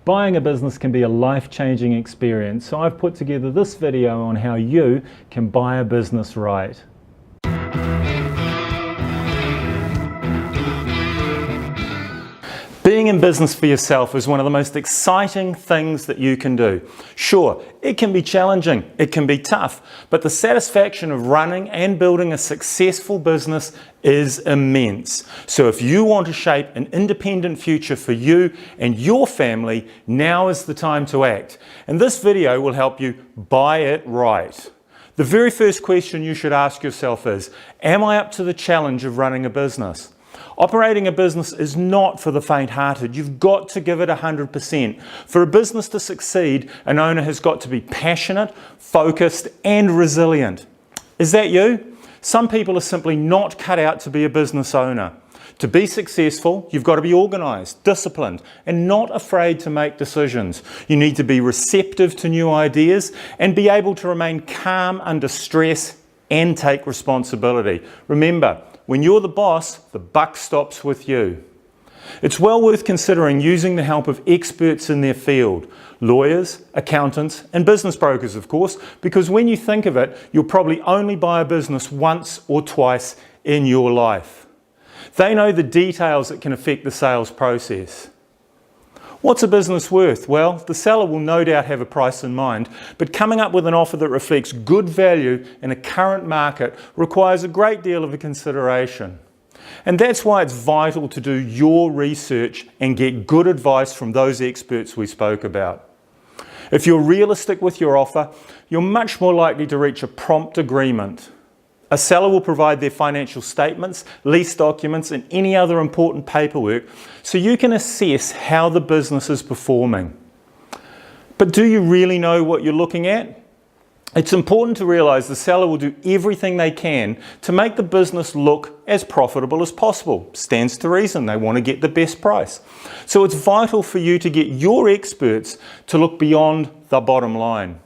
Buying a business can be a life-changing experience, so I've put together this video on how you can buy a business right. Being in business for yourself is one of the most exciting things that you can do. Sure, it can be challenging, it can be tough, but the satisfaction of running and building a successful business is immense. So if you want to shape an independent future for you and your family, now is the time to act. And this video will help you buy it right. The very first question you should ask yourself is, am I up to the challenge of running a business? Operating a business is not for the faint-hearted. You've got to give it 100%. For a business to succeed, an owner has got to be passionate, focused, and resilient. Is that you? Some people are simply not cut out to be a business owner. To be successful, you've got to be organised, disciplined, and not afraid to make decisions. You need to be receptive to new ideas and be able to remain calm under stress and take responsibility. Remember, when you're the boss, the buck stops with you. It's well worth considering using the help of experts in their field, lawyers, accountants, and business brokers, of course, because when you think of it, you'll probably only buy a business once or twice in your life. They know the details that can affect the sales process. What's a business worth? Well, the seller will no doubt have a price in mind, but coming up with an offer that reflects good value in a current market requires a great deal of consideration. And that's why it's vital to do your research and get good advice from those experts we spoke about. If you're realistic with your offer, you're much more likely to reach a prompt agreement. A seller will provide their financial statements, lease documents, and any other important paperwork so you can assess how the business is performing. But do you really know what you're looking at? It's important to realise the seller will do everything they can to make the business look as profitable as possible. Stands to reason, they want to get the best price. So it's vital for you to get your experts to look beyond the bottom line.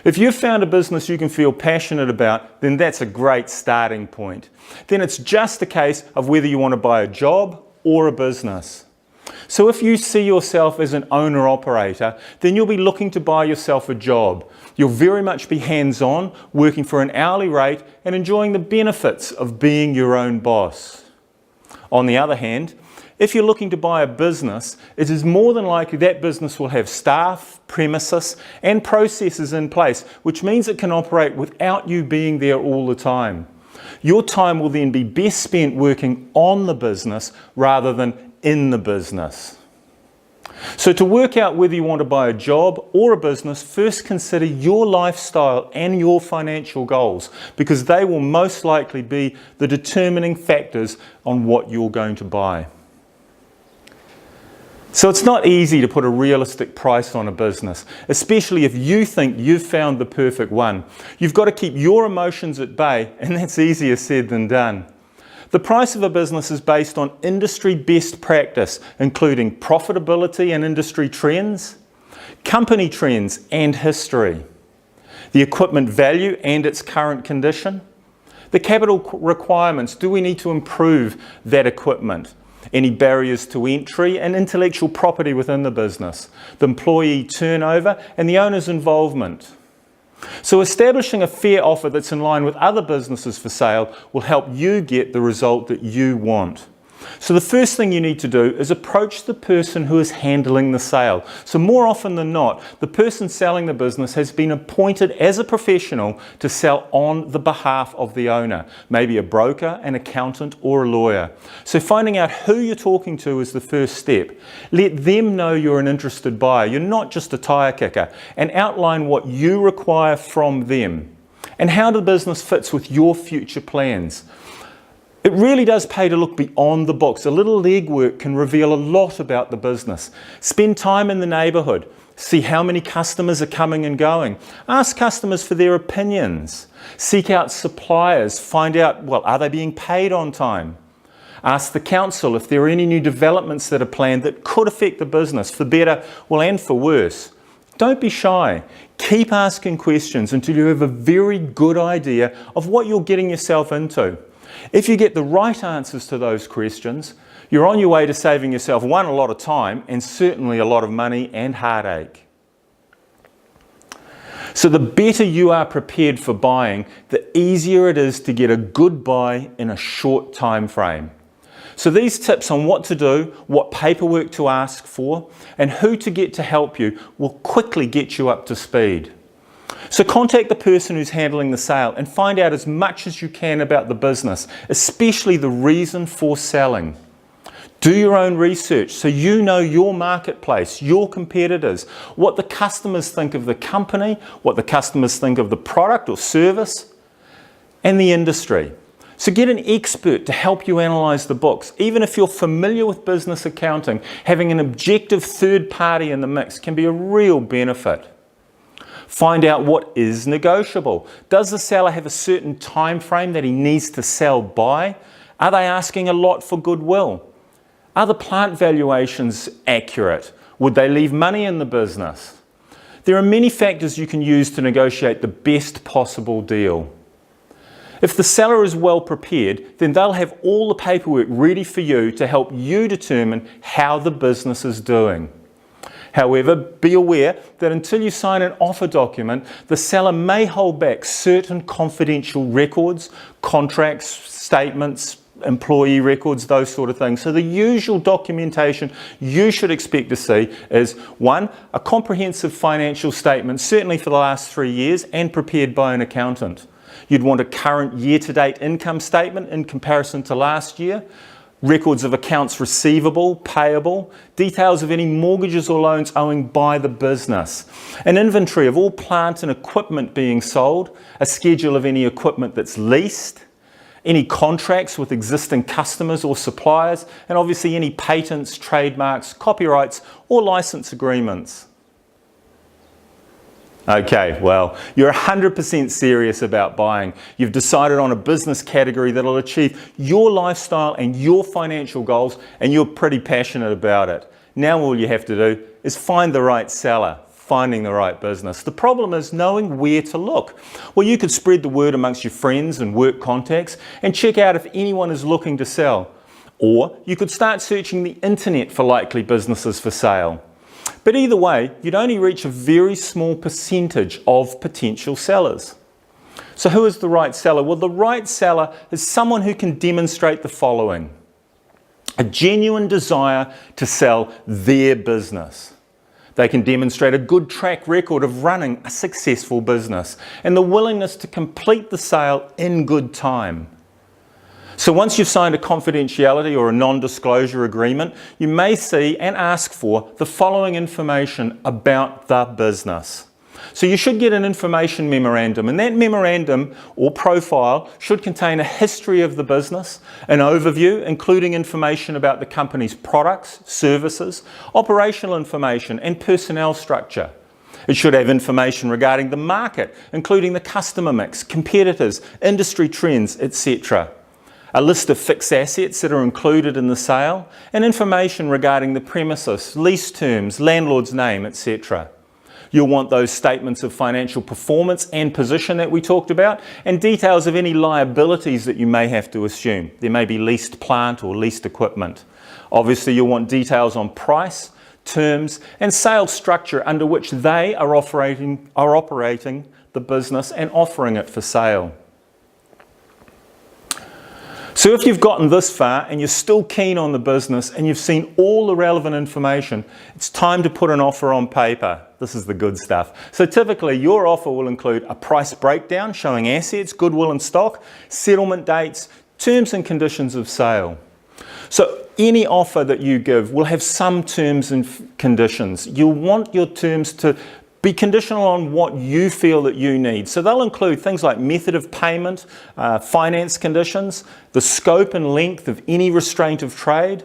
If you've found a business you can feel passionate about, then that's a great starting point. Then it's just a case of whether you want to buy a job or a business. So if you see yourself as an owner-operator, then you'll be looking to buy yourself a job. You'll very much be hands-on, working for an hourly rate and enjoying the benefits of being your own boss. On the other hand, if you're looking to buy a business, it is more than likely that business will have staff, premises, and processes in place, which means it can operate without you being there all the time. Your time will then be best spent working on the business rather than in the business. So to work out whether you want to buy a job or a business, first consider your lifestyle and your financial goals, because they will most likely be the determining factors on what you're going to buy. So it's not easy to put a realistic price on a business, especially if you think you've found the perfect one. You've got to keep your emotions at bay, and that's easier said than done. The price of a business is based on industry best practice, including profitability and industry trends, company trends and history, the equipment value and its current condition, the capital requirements. Do we need to improve that equipment? Any barriers to entry and intellectual property within the business, the employee turnover and the owner's involvement. So establishing a fair offer that's in line with other businesses for sale will help you get the result that you want. So the first thing you need to do is approach the person who is handling the sale. So more often than not, the person selling the business has been appointed as a professional to sell on the behalf of the owner, maybe a broker, an accountant, or a lawyer. So finding out who you're talking to is the first step. Let them know you're an interested buyer. You're not just a tire kicker, and outline what you require from them and how the business fits with your future plans. It really does pay to look beyond the box. A little legwork can reveal a lot about the business. Spend time in the neighbourhood. See how many customers are coming and going. Ask customers for their opinions. Seek out suppliers. Find out, are they being paid on time? Ask the council if there are any new developments that are planned that could affect the business, for better, and for worse. Don't be shy. Keep asking questions until you have a very good idea of what you're getting yourself into. If you get the right answers to those questions, You're on your way to saving yourself, one, a lot of time, and certainly a lot of money and heartache. So the better you are prepared for buying, the easier it is to get a good buy in a short time frame. So these tips on what to do, what paperwork to ask for, and who to get to help you will quickly get you up to speed. So contact the person who's handling the sale and find out as much as you can about the business, especially the reason for selling. Do your own research so you know your marketplace, your competitors, what the customers think of the company, what the customers think of the product or service, and the industry. So get an expert to help you analyse the books. Even if you're familiar with business accounting, having an objective third party in the mix can be a real benefit. Find out what is negotiable. Does the seller have a certain time frame that he needs to sell by? Are they asking a lot for goodwill? Are the plant valuations accurate? Would they leave money in the business? There are many factors you can use to negotiate the best possible deal. If the seller is well prepared, then they'll have all the paperwork ready for you to help you determine how the business is doing. However, be aware that until you sign an offer document, the seller may hold back certain confidential records, contracts, statements, employee records, those sort of things. So the usual documentation you should expect to see is 1, a comprehensive financial statement, certainly for the last 3 years, and prepared by an accountant. You'd want a current year-to-date income statement in comparison to last year, records of accounts receivable, payable, details of any mortgages or loans owing by the business, an inventory of all plant and equipment being sold, a schedule of any equipment that's leased, any contracts with existing customers or suppliers, and obviously any patents, trademarks, copyrights, or license agreements. Okay, well, you're 100% serious about buying. You've decided on a business category that'll achieve your lifestyle and your financial goals, and you're pretty passionate about it. Now all you have to do is find the right seller, finding the right business. The problem is knowing where to look. Well, you could spread the word amongst your friends and work contacts and check out if anyone is looking to sell. Or you could start searching the internet for likely businesses for sale. But either way, you'd only reach a very small percentage of potential sellers. So who is the right seller? Well, the right seller is someone who can demonstrate the following: a genuine desire to sell their business. They can demonstrate a good track record of running a successful business and the willingness to complete the sale in good time. So once you've signed a confidentiality or a non-disclosure agreement, you may see and ask for the following information about the business. So you should get an information memorandum, and that memorandum or profile should contain a history of the business, an overview including information about the company's products, services, operational information and personnel structure. It should have information regarding the market, including the customer mix, competitors, industry trends, etc. A list of fixed assets that are included in the sale, and information regarding the premises, lease terms, landlord's name, etc. You'll want those statements of financial performance and position that we talked about, and details of any liabilities that you may have to assume. There may be leased plant or leased equipment. Obviously, you'll want details on price, terms, and sales structure under which they are operating the business and offering it for sale. So if you've gotten this far and you're still keen on the business and you've seen all the relevant information, it's time to put an offer on paper. This is the good stuff. So typically your offer will include a price breakdown showing assets, goodwill and stock, settlement dates, terms and conditions of sale. So any offer that you give will have some terms and conditions. You'll want your terms to be conditional on what you feel that you need. So they'll include things like method of payment, finance conditions, the scope and length of any restraint of trade.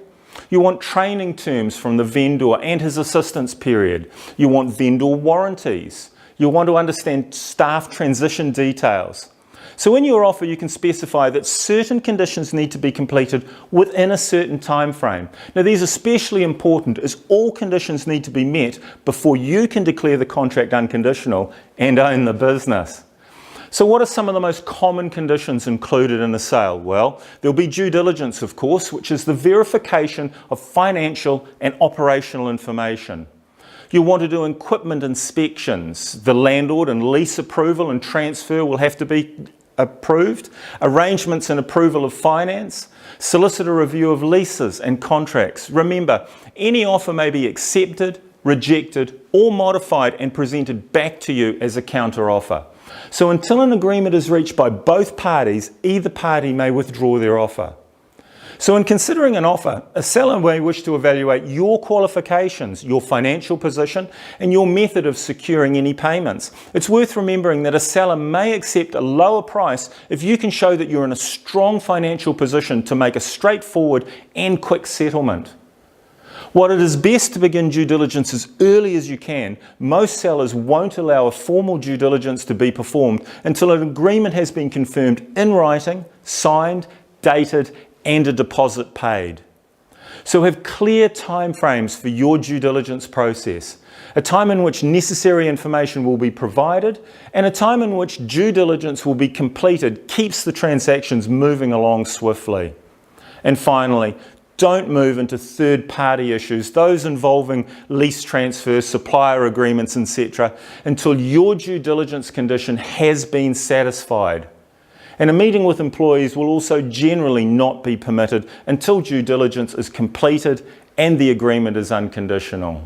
You want training terms from the vendor and his assistance period. You want vendor warranties. You'll want to understand staff transition details. So in your offer you can specify that certain conditions need to be completed within a certain time frame. Now these are especially important as all conditions need to be met before you can declare the contract unconditional and own the business. So what are some of the most common conditions included in a sale? Well, there'll be due diligence, of course, which is the verification of financial and operational information. You'll want to do equipment inspections. The landlord and lease approval and transfer will have to be approved. Arrangements and approval of finance. Solicitor review of leases and contracts. Remember, any offer may be accepted, rejected, or modified and presented back to you as a counter offer. So until an agreement is reached by both parties, either party may withdraw their offer. So in considering an offer, a seller may wish to evaluate your qualifications, your financial position, and your method of securing any payments. It's worth remembering that a seller may accept a lower price if you can show that you're in a strong financial position to make a straightforward and quick settlement. While it is best to begin due diligence as early as you can, most sellers won't allow a formal due diligence to be performed until an agreement has been confirmed in writing, signed, dated, and a deposit paid. So have clear timeframes for your due diligence process, a time in which necessary information will be provided, and a time in which due diligence will be completed keeps the transactions moving along swiftly. And finally, don't move into third-party issues, those involving lease transfers, supplier agreements, etc., until your due diligence condition has been satisfied. And a meeting with employees will also generally not be permitted until due diligence is completed and the agreement is unconditional.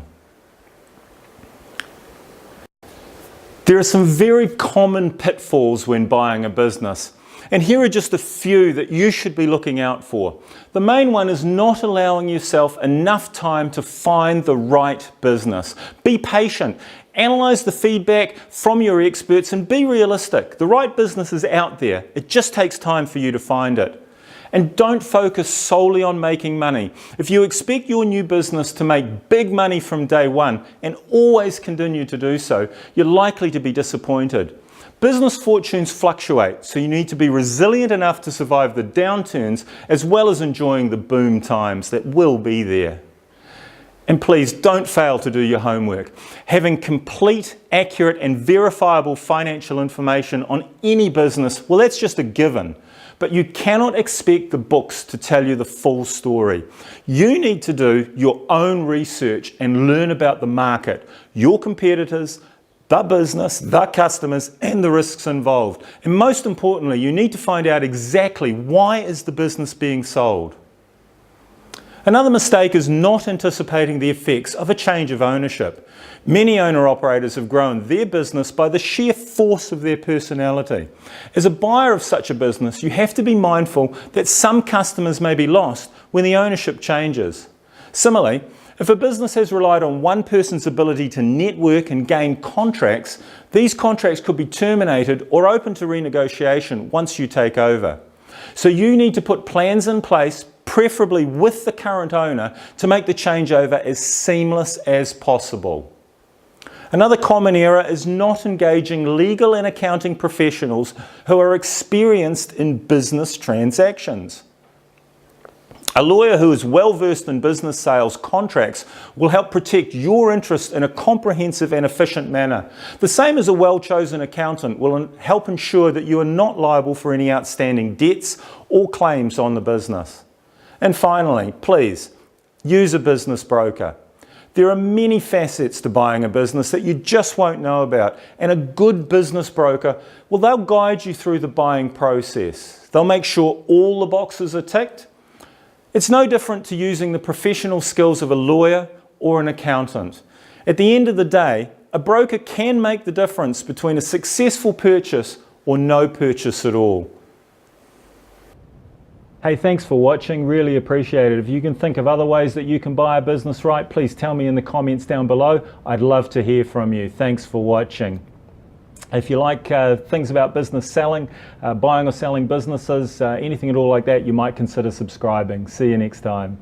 There are some very common pitfalls when buying a business. And here are just a few that you should be looking out for. The main one is not allowing yourself enough time to find the right business. Be patient. Analyze the feedback from your experts and be realistic. The right business is out there. It just takes time for you to find it. And don't focus solely on making money. If you expect your new business to make big money from day one and always continue to do so, you're likely to be disappointed. Business fortunes fluctuate, so you need to be resilient enough to survive the downturns as well as enjoying the boom times that will be there. And please don't fail to do your homework. Having complete, accurate and verifiable financial information on any business, well, that's just a given. But you cannot expect the books to tell you the full story. You need to do your own research and learn about the market, your competitors, the business, the customers, and the risks involved. And most importantly, you need to find out exactly why is the business being sold. Another mistake is not anticipating the effects of a change of ownership. Many owner-operators have grown their business by the sheer force of their personality. As a buyer of such a business, you have to be mindful that some customers may be lost when the ownership changes. Similarly, if a business has relied on one person's ability to network and gain contracts, these contracts could be terminated or open to renegotiation once you take over. So you need to put plans in place, preferably with the current owner, to make the changeover as seamless as possible. Another common error is not engaging legal and accounting professionals who are experienced in business transactions. A lawyer who is well versed in business sales contracts will help protect your interest in a comprehensive and efficient manner. The same as a well-chosen accountant will help ensure that you are not liable for any outstanding debts or claims on the business. And finally, please, use a business broker. There are many facets to buying a business that you just won't know about, and a good business broker, well, they'll guide you through the buying process. They'll make sure all the boxes are ticked. It's no different to using the professional skills of a lawyer or an accountant. At the end of the day, a broker can make the difference between a successful purchase or no purchase at all. Hey, thanks for watching. Really appreciate it. If you can think of other ways that you can buy a business right, please tell me in the comments down below. I'd love to hear from you. Thanks for watching. If you like things about business selling, buying or selling businesses, anything at all like that, you might consider subscribing. See you next time.